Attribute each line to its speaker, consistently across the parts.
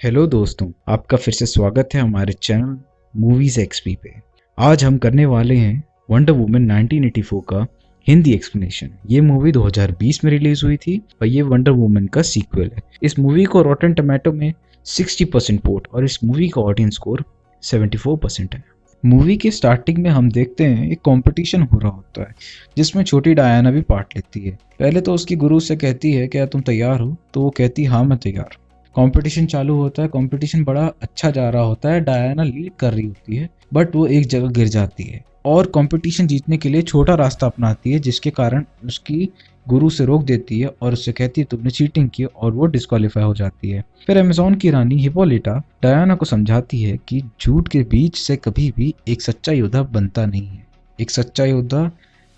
Speaker 1: Hello दोस्तों, आपका फिर से स्वागत है हमारे चैनल मूवीज एक्सपी पे। आज हम करने वाले हैं वंडर वुमन 1984 का हिंदी एक्सप्लेनेशन। ये मूवी 2020 में रिलीज हुई थी और ये वंडर वुमन का सीक्वल है। इस मूवी को रॉटन टोमेटो में 60% वोट और इस मूवी का ऑडियंस स्कोर 74% है। मूवी के स्टार्टिंग में हम देखते हैं एक कंपटीशन हो रहा होता है जिसमें छोटी डायना भी पार्ट लेती है। पहले तो उसकी गुरु से कहती है क्या तुम तैयार हो, तो वो कहती हाँ मैं तैयार। कंपटीशन चालू होता है। कंपटीशन बड़ा अच्छा जा रहा होता है। डायना लीड कर रही होती है बट वो एक जगह गिर जाती है और कंपटीशन जीतने के लिए छोटा रास्ता अपनाती है, जिसके कारण उसकी गुरु से रोक देती है और उससे कहती है तुमने चीटिंग की, और वो डिस्क्वालीफाई हो जाती है। फिर अमेज़न की रानी हिपोलिटा डायना को समझाती है कि झूठ के बीच से कभी भी एक सच्चा योद्धा बनता नहीं है। एक सच्चा योद्धा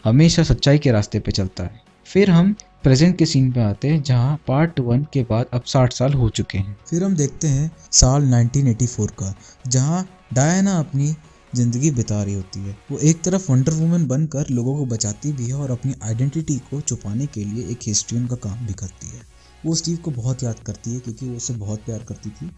Speaker 1: हमेशा सच्चाई के रास्ते पे चलता है। फिर हम प्रेजेंट के सीन पे आते हैं जहाँ पार्ट 1 के बाद अब 60 साल हो चुके हैं।
Speaker 2: फिर हम देखते हैं साल 1984 का, जहाँ डायना अपनी ज़िंदगी बिता रही होती है। वो एक तरफ वंडर वुमन बनकर लोगों को बचाती भी है और अपनी आइडेंटिटी को छुपाने के लिए एक हिस्ट्रियन का काम भी करती है। वो स्टीव को बहुत याद करती है क्योंकि वो उससे बहुत प्यार करती थी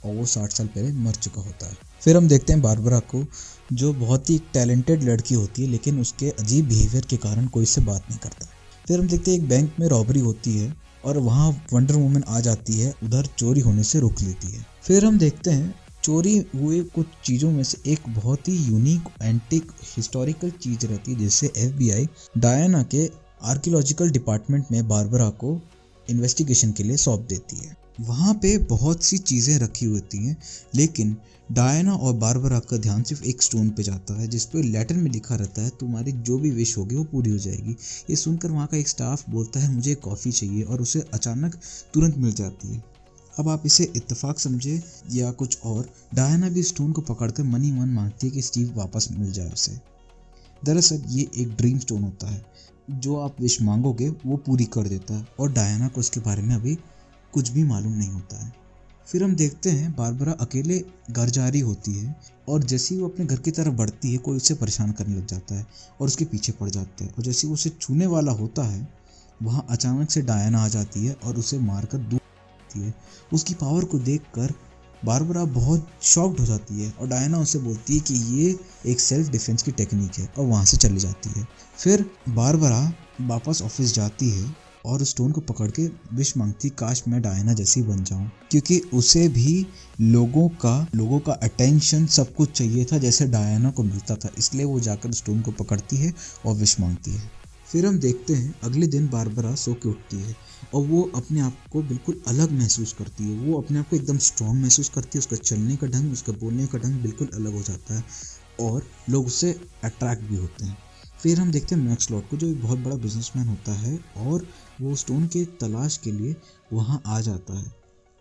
Speaker 2: और वो 60 साल पहले मर चुका होता है। फिर हम देखते हैं बारबरा को, जो बहुत ही टैलेंटेड लड़की होती है लेकिन उसके अजीब बिहेवियर के कारण कोई इससे बात नहीं करता। फिर हम देखते हैं एक बैंक में रॉबरी होती है और वहाँ वंडर वुमन आ जाती है, उधर चोरी होने से रोक लेती है। फिर हम देखते हैं चोरी हुए कुछ चीज़ों में से एक बहुत ही यूनिक एंटिक हिस्टोरिकल चीज़ रहती है जिससे FBI डायना के आर्कियोलॉजिकल डिपार्टमेंट में बारबरा को इन्वेस्टिगेशन के लिए सौंप देती है। वहाँ पे बहुत सी चीज़ें रखी होती हैं लेकिन डायना और बारबरा का ध्यान सिर्फ एक स्टोन पे जाता है जिस पे लैटिन में लिखा रहता है तुम्हारी जो भी विश होगी वो पूरी हो जाएगी। ये सुनकर वहाँ का एक स्टाफ बोलता है मुझे कॉफ़ी चाहिए और उसे अचानक तुरंत मिल जाती है। अब आप इसे इत्तेफाक समझे या कुछ और, डायना भी स्टोन को पकड़कर मनी मन मांगती है कि स्टीव वापस मिल जाए उसे। दरअसल ये एक ड्रीम स्टोन होता है, जो आप विश मांगोगे वो पूरी कर देता है और डायना को उसके बारे में अभी कुछ भी मालूम नहीं होता है। फिर हम देखते हैं बारबरा अकेले घर जा रही होती है और जैसे ही वो अपने घर की तरफ बढ़ती है कोई उसे परेशान करने लग जाता है और उसके पीछे पड़ जाता है, और जैसे वो उसे छूने वाला होता है वहाँ अचानक से डायना आ जाती है और उसे मारकर दूर देती है। उसकी पावर को देखकर बारबरा बहुत शॉक्ड हो जाती है और डायना उसे बोलती है कि ये एक सेल्फ डिफेंस की टेक्निक है और वहाँ से चली जाती है। फिर बारबरा वापस ऑफिस जाती है और स्टोन को पकड़ के विश मांगती काश मैं डायना जैसी बन जाऊं, क्योंकि उसे भी लोगों का अटेंशन सब कुछ चाहिए था जैसे डायना को मिलता था, इसलिए वो जाकर स्टोन को पकड़ती है और विश मांगती है। फिर हम देखते हैं अगले दिन बारबरा सो के उठती है और वो अपने आप को बिल्कुल अलग महसूस करती है। वो अपने आप को एकदम स्ट्रॉन्ग महसूस करती है। उसका चलने का ढंग, उसका बोलने का ढंग बिल्कुल अलग हो जाता है और लोग उससे अट्रैक्ट भी होते हैं। फिर हम देखते हैं मैक्स लॉर्ड को, जो एक बहुत बड़ा बिजनेसमैन होता है और वो स्टोन के तलाश के लिए वहाँ आ जाता है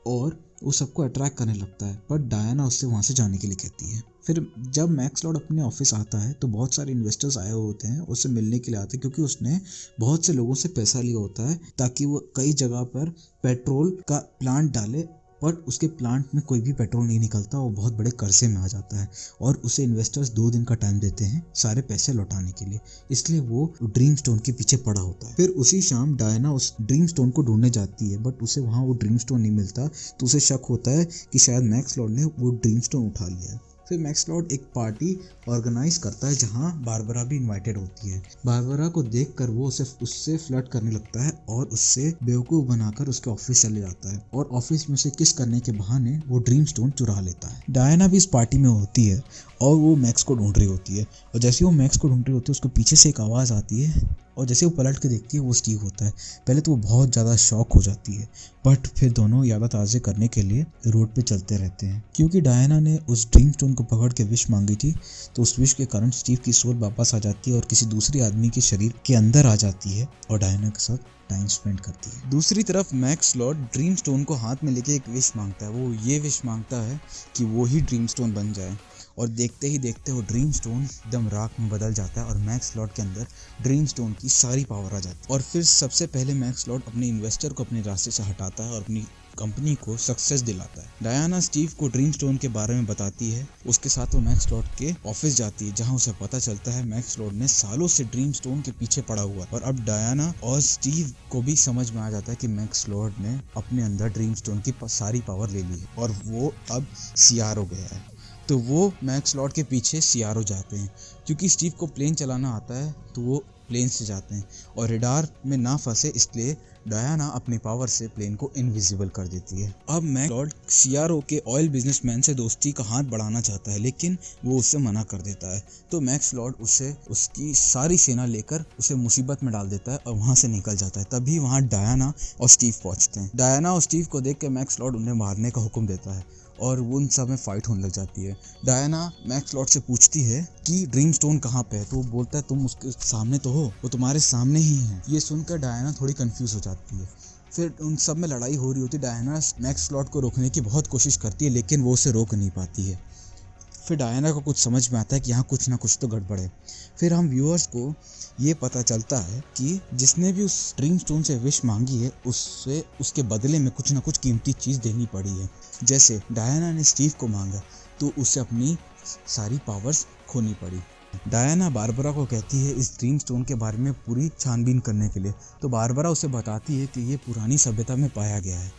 Speaker 2: और वो सबको अट्रैक्ट करने लगता है, पर डायना उससे वहाँ से जाने के लिए कहती है। फिर जब मैक्स लॉर्ड अपने ऑफिस आता है तो बहुत सारे इन्वेस्टर्स आए हुए होते हैं, उससे मिलने के लिए आते हैं क्योंकि उसने बहुत से लोगों से पैसा लिया होता है ताकि वो कई जगह पर पेट्रोल का प्लांट डाले, पर उसके प्लांट में कोई भी पेट्रोल नहीं निकलता। वो बहुत बड़े कर्जे में आ जाता है और उसे इन्वेस्टर्स 2 दिन का टाइम देते हैं सारे पैसे लौटाने के लिए, इसलिए वो ड्रीम स्टोन के पीछे पड़ा होता है। फिर उसी शाम डायना उस ड्रीम स्टोन को ढूंढने जाती है बट उसे वहाँ वो ड्रीम स्टोन नहीं मिलता, तो उसे शक होता है कि शायद मैक्स लॉर्ड ने वो ड्रीम स्टोन उठा लिया है। फिर मैक्स लॉर्ड एक पार्टी ऑर्गेनाइज करता है जहाँ बारबरा भी इनवाइटेड होती है। बारबरा को देखकर वो उससे फ्लर्ट करने लगता है और उससे बेवकूफ़ बनाकर उसके ऑफिस चले जाता है और ऑफिस में उसे किस करने के बहाने वो ड्रीम स्टोन चुरा लेता है। डायना भी इस पार्टी में होती है और वो मैक्स को ढूंढ रही होती है और जैसे वो मैक्स को ढूंढ रही होती है उसको पीछे से एक आवाज़ आती है और जैसे वो पलट के देखती है वो स्टीव होता है। पहले तो वो बहुत ज़्यादा शॉक हो जाती है बट फिर दोनों यादें ताज़े करने के लिए रोड पे चलते रहते हैं। क्योंकि डायना ने उस ड्रीम स्टोन को पकड़ के विश मांगी थी तो उस विश के कारण स्टीव की सोल वापस आ जाती है और किसी दूसरे आदमी के शरीर के अंदर आ जाती है और डायना के साथ टाइम स्पेंड करती है। दूसरी तरफ मैक्स लॉर्ड ड्रीम स्टोन को हाथ में लेके एक विश मांगता है। वो ये विश मांगता है कि वो ही ड्रीम स्टोन बन जाए और देखते ही देखते वो ड्रीम स्टोन एकदम राख में बदल जाता है और मैक्स लॉर्ड के अंदर ड्रीम स्टोन की सारी पावर आ जाती है। और फिर सबसे पहले मैक्स लॉर्ड अपने इन्वेस्टर को अपने रास्ते से हटाता है और अपनी कंपनी को सक्सेस दिलाता है। डायना स्टीव को ड्रीम स्टोन के बारे में बताती है। उसके साथ वो मैक्स लॉर्ड के ऑफिस जाती है, जहां उसे पता चलता है मैक्स लॉर्ड ने सालों से ड्रीम स्टोन के पीछे पड़ा हुआ। और अब डायना और स्टीव को भी समझ में आ जाता है कि मैक्स लॉर्ड ने अपने अंदर ड्रीम स्टोन की सारी पावर ले ली है और वो अब सीआरओ गया है। तो वो मैक्स लॉर्ड के पीछे सीआरओ जाते हैं। क्योंकि स्टीव को प्लेन चलाना आता है तो वो प्लेन से जाते हैं और रेडार में ना फंसे, इसलिए डायना अपनी पावर से प्लेन को इनविजिबल कर देती है। अब मैक्स लॉर्ड सीआरओ के ऑयल बिजनेसमैन से दोस्ती का हाथ बढ़ाना चाहता है, लेकिन वो उससे मना कर देता है। तो मैक्स लॉर्ड उसे उसकी सारी सेना लेकर उसे मुसीबत में डाल देता है और वहां से निकल जाता है। तभी वहां डायना और स्टीव पहुंचते हैं। डायना और स्टीव को देख के मैक्स लॉर्ड उन्हें मारने का हुक्म देता है और वो उन सब में फाइट होने लग जाती है। डायना मैक्स लॉर्ड से पूछती है कि ड्रीम स्टोन कहाँ पे है, तो वो बोलता है तुम उसके सामने तो हो, वो तुम्हारे सामने ही है। ये सुनकर डायना थोड़ी कंफ्यूज हो जाती है। फिर उन सब में लड़ाई हो रही होती है। डायना मैक्स लॉर्ड को रोकने की बहुत कोशिश करती है, लेकिन वो उसे रोक नहीं पाती है। फिर डायना को कुछ समझ में आता है कि यहाँ कुछ ना कुछ तो गड़बड़ है। फिर हम व्यूअर्स को ये पता चलता है कि जिसने भी उस ड्रीम स्टोन से विश मांगी है, उससे उसके बदले में कुछ ना कुछ कीमती चीज़ देनी पड़ी है। जैसे डायना ने स्टीव को मांगा तो उसे अपनी सारी पावर्स खोनी पड़ी। डायना बारबरा को कहती है इस ड्रीम स्टोन के बारे में पूरी छानबीन करने के लिए। तो बारबरा उसे बताती है कि ये पुरानी सभ्यता में पाया गया है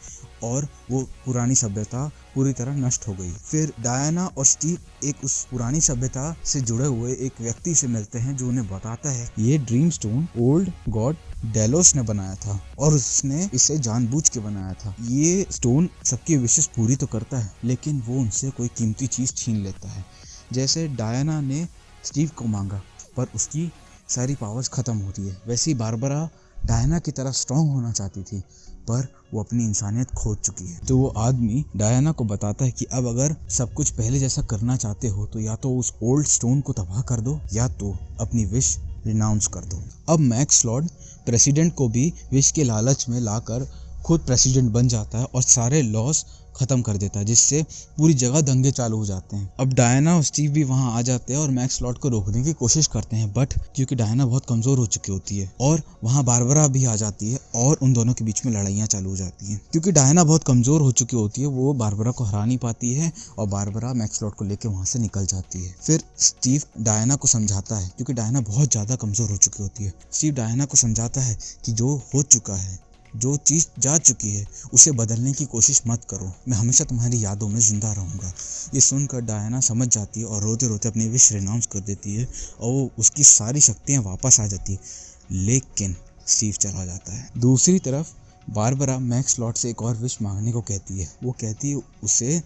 Speaker 2: और वो पुरानी सभ्यता पूरी तरह नष्ट हो गई। फिर डायना और स्टीव एक उस पुरानी सभ्यता से जुड़े हुए एक व्यक्ति से मिलते हैं, जो उन्हें बताता है ये dream stone old God Delos ने बनाया था और उसने इसे जानबूझ के बनाया था। ये स्टोन सबकी विशेष पूरी तो करता है, लेकिन वो उनसे कोई कीमती चीज छीन लेता है। जैसे डायना ने स्टीव को मांगा पर उसकी सारी पावर्स खत्म होती है, वैसे ही बारबरा डायना की तरह स्ट्रांग होना चाहती थी, पर वो अपनी इंसानियत खो चुकी है। तो वो आदमी डायना को बताता है कि अब अगर सब कुछ पहले जैसा करना चाहते हो तो या तो उस ओल्ड स्टोन को तबाह कर दो या तो अपनी विश रिनाउंस कर दो। अब मैक्स लॉर्ड प्रेसिडेंट को भी विश के लालच में लाकर खुद प्रेसिडेंट बन जाता है और सारे लॉस खत्म कर देता है, जिससे पूरी जगह दंगे चालू हो जाते हैं। अब डायना और स्टीव भी वहां आ जाते हैं और मैक्स लॉर्ड को रोकने की कोशिश करते हैं, बट क्योंकि डायना बहुत कमजोर हो चुकी होती है और वहां बारबरा भी आ जाती है और उन दोनों के बीच में लड़ाइयां चालू हो जाती हैं। क्योंकि डायना बहुत कमजोर हो चुकी होती है, वो बारबरा को हरा नहीं पाती है और बारबरा मैक्स लॉर्ड को लेकर वहां से निकल जाती है। फिर स्टीव डायना को समझाता है, क्योंकि डायना बहुत ज्यादा कमजोर हो चुकी होती है। स्टीव डायना को समझाता है कि जो हो चुका है, जो चीज़ जा चुकी है, उसे बदलने की कोशिश मत करो, मैं हमेशा तुम्हारी यादों में जिंदा रहूंगा। ये सुनकर डायना समझ जाती है और रोते रोते अपनी विश रिनाउंस कर देती है और वो उसकी सारी शक्तियाँ वापस आ जाती है, लेकिन स्टीव चला जाता है। दूसरी तरफ बारबरा मैक्स लॉर्ड से एक और विश मांगने को कहती है। वो कहती है उसे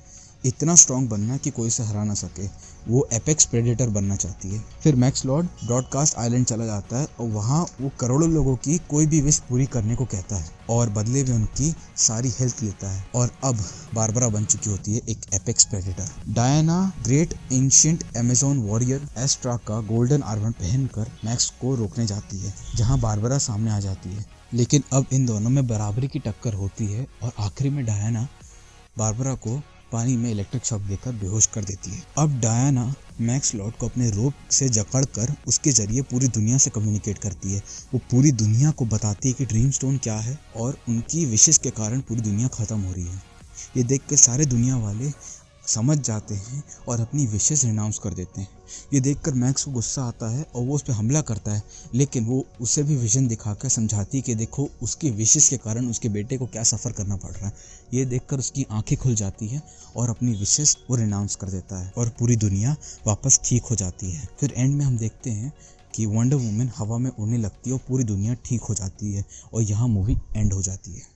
Speaker 2: इतना स्ट्रांग बनना कि कोई इसे हरा ना सके। वो एपेक्स प्रेडेटर बनना चाहती है। फिर मैक्स लॉर्ड ब्रॉडकास्ट आइलैंड चला जाता है और वहाँ वो करोड़ों लोगों की कोई भी विश पूरी करने को कहता है और बदले में उनकी सारी हेल्थ लेता है। और अब बारबरा बन चुकी होती है एक apex predator. Diana great ancient Amazon warrior Asteria का गोल्डन आर्मर पहनकर मैक्स को रोकने जाती है, जहाँ बारबरा सामने आ जाती है। लेकिन अब इन दोनों में बराबरी की टक्कर होती है और आखिरी में डायना बारबरा को पानी में इलेक्ट्रिक शॉक देकर बेहोश कर देती है। अब डायना मैक्स लॉर्ड को अपने रोप से जकड़कर उसके जरिए पूरी दुनिया से कम्युनिकेट करती है। वो पूरी दुनिया को बताती है कि ड्रीम स्टोन क्या है और उनकी विशेष के कारण पूरी दुनिया खत्म हो रही है। ये देखकर सारे दुनिया वाले समझ जाते हैं और अपनी विशेष रिनाउंस कर देते हैं। ये देखकर मैक्स को गुस्सा आता है और वो उस पर हमला करता है, लेकिन वो उसे भी विजन दिखाकर समझाती है कि देखो उसकी विशेष के कारण उसके बेटे को क्या सफ़र करना पड़ रहा है। ये देखकर उसकी आंखें खुल जाती हैं और अपनी विशेष वो रिनाउंस कर देता है और पूरी दुनिया वापस ठीक हो जाती है। फिर एंड में हम देखते हैं कि वंडर वुमन हवा में उड़ने लगती है और पूरी दुनिया ठीक हो जाती है और यहाँ मूवी एंड हो जाती है।